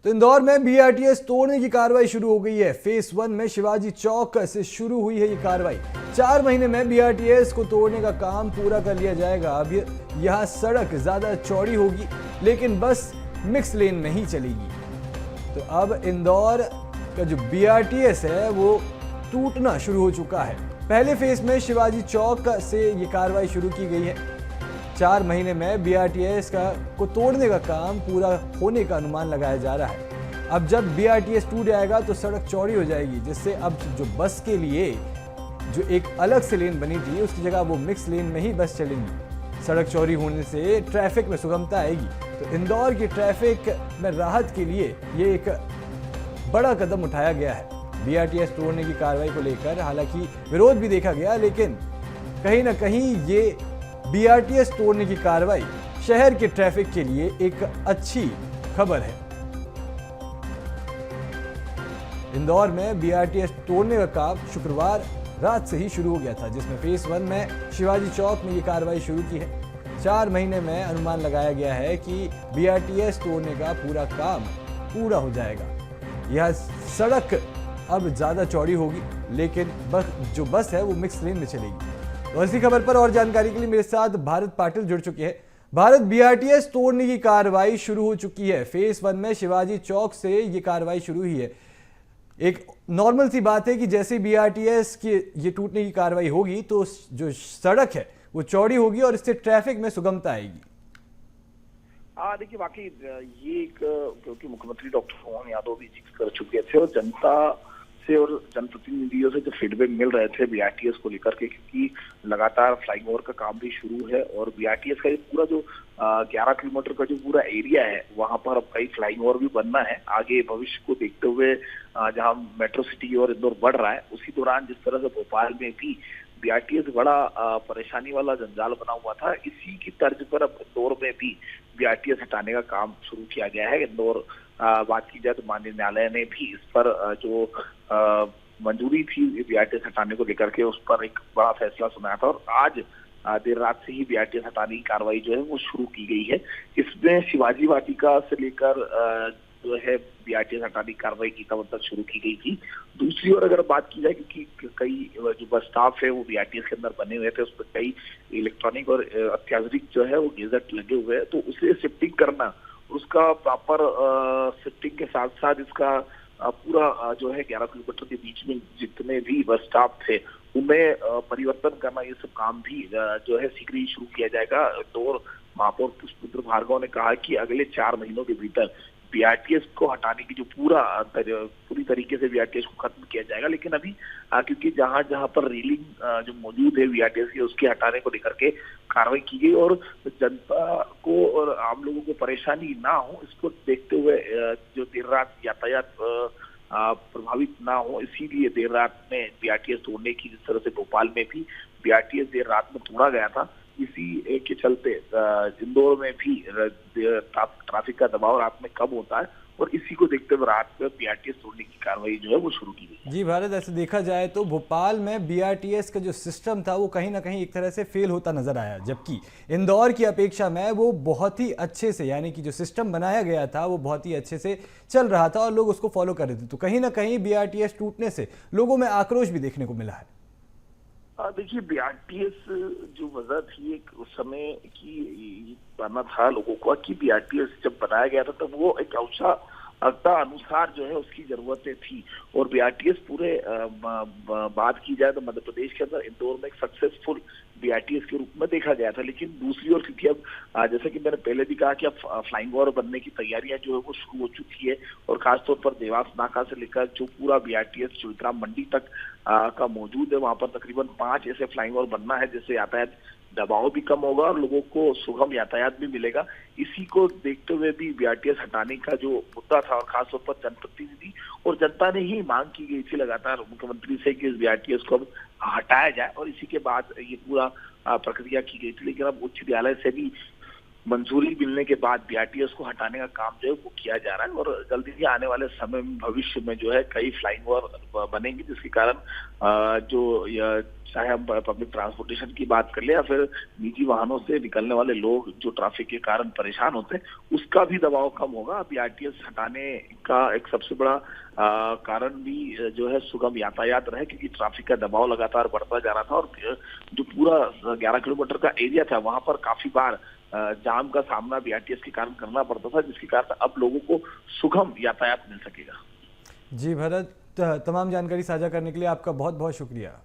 तो इंदौर में बीआरटीएस तोड़ने की कार्रवाई शुरू हो गई है। फेज 1 में शिवाजी चौक से शुरू हुई है ये कार्रवाई। 4 महीने में बीआरटीएस को तोड़ने का काम पूरा कर लिया जाएगा। अब यहाँ सड़क ज्यादा चौड़ी होगी, लेकिन बस मिक्स लेन में ही चलेगी। तो अब इंदौर का जो बीआरटीएस है वो टूटना शुरू हो चुका है। पहले फेज में शिवाजी चौक से ये कार्रवाई शुरू की गई है। 4 महीने में बीआरटीएस को तोड़ने का काम पूरा होने का अनुमान लगाया जा रहा है। अब जब बीआरटीएस टूट जाएगा तो सड़क चौड़ी हो जाएगी, जिससे अब जो बस के लिए जो एक अलग से लेन बनी थी उसकी जगह वो मिक्स लेन में ही बस चलेंगी। सड़क चौड़ी होने से ट्रैफिक में सुगमता आएगी। तो इंदौर की ट्रैफिक में राहत के लिए ये एक बड़ा कदम उठाया गया है। बीआरटीएस तोड़ने की कार्रवाई को लेकर हालांकि विरोध भी देखा गया, लेकिन कहीं ना कहीं ये बीआरटीएस तोड़ने की कार्रवाई शहर के ट्रैफिक के लिए एक अच्छी खबर है। इंदौर में बीआरटीएस तोड़ने का काम शुक्रवार रात से ही शुरू हो गया था, जिसमें फेज 1 में शिवाजी चौक में ये कार्रवाई शुरू की है। 4 महीने में अनुमान लगाया गया है कि बीआरटीएस तोड़ने का पूरा काम पूरा हो जाएगा। यह सड़क अब ज्यादा चौड़ी होगी, लेकिन जो बस है वो मिक्स लेन में चलेगी। तो इसी खबर पर और जानकारी के लिए मेरे साथ भारत पाटिल जुड़ चुके हैं। भारत, बीआरटीएस तोड़ने की कार्रवाई शुरू हो चुकी है। फेज 1 में शिवाजी चौक से ये कार्रवाई शुरू हुई है। एक नॉर्मल सी बात है कि जैसे बीआरटीएस की ये टूटने की कार्रवाई होगी तो जो सड़क है वो चौड़ी होगी और इससे ट्रैफिक में सुगमता आएगी। देखिए, वाकई ये एक, क्योंकि मुख्यमंत्री डॉक्टर मोहन यादव भी जिक्र कर चुके थे और जनता से और जनप्रतिनिधियों से जो फीडबैक मिल रहे थे बीआरटीएस को लेकर के, क्योंकि लगातार फ्लाइंग ओवर का काम भी शुरू है और बीआरटीएस का ये पूरा जो 11 किलोमीटर का जो पूरा एरिया है वहां पर अब कई फ्लाइंग ओवर भी बनना है। आगे भविष्य को देखते हुए जहां मेट्रो सिटी और इंदौर बढ़ रहा है, उसी दौरान जिस तरह से भोपाल में भी बीआरटीएस बड़ा परेशानी वाला जंजाल बना हुआ था, इसी की तर्ज पर अब इंदौर में भी बीआरटीएस हटाने का काम शुरू किया गया है। इंदौर बात की जाए तो माननीय न्यायालय ने भी इस पर जो मंजूरी थी बीआरटीएस हटाने को लेकर के, उस पर एक बड़ा फैसला सुनाया था और आज देर रात से ही बीआरटीएस हटाने की कार्रवाई जो है वो शुरू की गई है। इसमें शिवाजी वाटिका से लेकर जो है बीआरटीएस हटाने की कार्रवाई की तब तक शुरू की गई थी। दूसरी ओर अगर बात की जाए, क्योंकि कई जो बस स्टाफ है वो बीआरटीएस के अंदर बने हुए थे, उस पर कई इलेक्ट्रॉनिक और अत्याधुनिक जो है वो गेजेट लगे हुए हैं, तो उसे शिफ्टिंग करना, उसका प्रॉपर शिफ्टिंग के साथ साथ इसका पूरा जो है 11 किलोमीटर के बीच में जितने भी बस स्टॉप थे उनमें परिवर्तन करना, ये सब काम भी जो है शीघ्र ही शुरू किया जाएगा। इंदौर महापौर पुष्पेंद्र भार्गव ने कहा कि अगले 4 महीनों के भीतर बीआरटीएस को हटाने की जो पूरी तरीके से बीआरटीएस को खत्म किया जाएगा। लेकिन अभी क्योंकि जहां जहां पर रेलिंग जो मौजूद है बीआरटीएस की, उसके हटाने को लेकर के कार्रवाई की गई और जनता को और आम लोगों को परेशानी ना हो, इसको देखते हुए जो देर रात यातायात प्रभावित ना हो, इसीलिए देर रात में बीआरटीएस तोड़ने की, जिस तरह से भोपाल में भी बीआरटीएस देर रात में तोड़ा गया था, इसी के चलते इंदौर में भी ट्रैफिक का दबाव रात में कम होता है और इसी को देखते हुए रात में बीआरटीएस तोड़ने की कार्रवाई जो है वो शुरू की गई। जी भारत, ऐसे देखा जाए तो भोपाल में बीआरटीएस का जो सिस्टम था वो कहीं ना कहीं एक तरह से फेल होता नजर आया, जबकि इंदौर की अपेक्षा में वो बहुत ही अच्छे से, यानी कि जो सिस्टम बनाया गया था वो बहुत ही अच्छे से चल रहा था और लोग उसको फॉलो कर रहे थे। तो कहीं ना कहीं बीआरटीएस टूटने से लोगों में आक्रोश भी देखने को मिला है। देखिए, बीआरटीएस जो वजह थी एक उस समय की बना था लोगों को कि बीआरटीएस जब बनाया गया था तब वो एक आवश्यकता अनुसार जो है उसकी जरूरतें थी और बीआरटीएस पूरे बात की जाए तो मध्य प्रदेश के अंदर इंदौर में एक सक्सेसफुल बीआरटीएस के रूप में देखा गया था। लेकिन दूसरी ओर क्योंकि अब जैसा कि मैंने पहले भी कहा कि अब फ्लाइंग ओवर बनने की तैयारियां जो है वो शुरू हो चुकी है और खासतौर पर देवास नाका से लेकर जो पूरा बीआरटीएस चौधराम मंडी तक का मौजूद है, वहां पर तकरीबन 5 ऐसे फ्लाइंग ओवर बनना है, जिससे यातायात दबाव भी कम होगा और लोगों को सुगम यातायात भी मिलेगा। इसी को देखते हुए भी बीआरटीएस हटाने का जो मुद्दा था और खासतौर पर जनप्रतिनिधि और जनता ने ही मांग की गई थी लगातार मुख्यमंत्री से कि इस बीआरटीएस को अब हटाया जाए और इसी के बाद ये पूरा प्रक्रिया की गई थी। लेकिन अब उच्च न्यायालय से भी मंजूरी मिलने के बाद बीआरटीएस को हटाने का काम जो है वो किया जा रहा है और जल्दी ही आने वाले समय में भविष्य में जो है कई फ्लाइंग ओवर बनेंगी, जिसके कारण चाहे हम पब्लिक ट्रांसपोर्टेशन की बात कर ले या फिर निजी वाहनों से निकलने वाले लोग जो ट्रैफिक के कारण परेशान होते हैं, उसका भी दबाव कम होगा। बीआरटीएस हटाने का एक सबसे बड़ा कारण भी जो है सुगम यातायात रहे, क्योंकि ट्रैफिक का दबाव लगातार बढ़ता जा रहा था और जो पूरा 11 किलोमीटर का एरिया था वहां पर काफी बार जाम का सामना बीआरटीएस के कारण करना पड़ता था, जिसके कारण अब लोगों को सुगम यातायात मिल सकेगा। जी भरत, तमाम जानकारी साझा करने के लिए आपका बहुत बहुत शुक्रिया।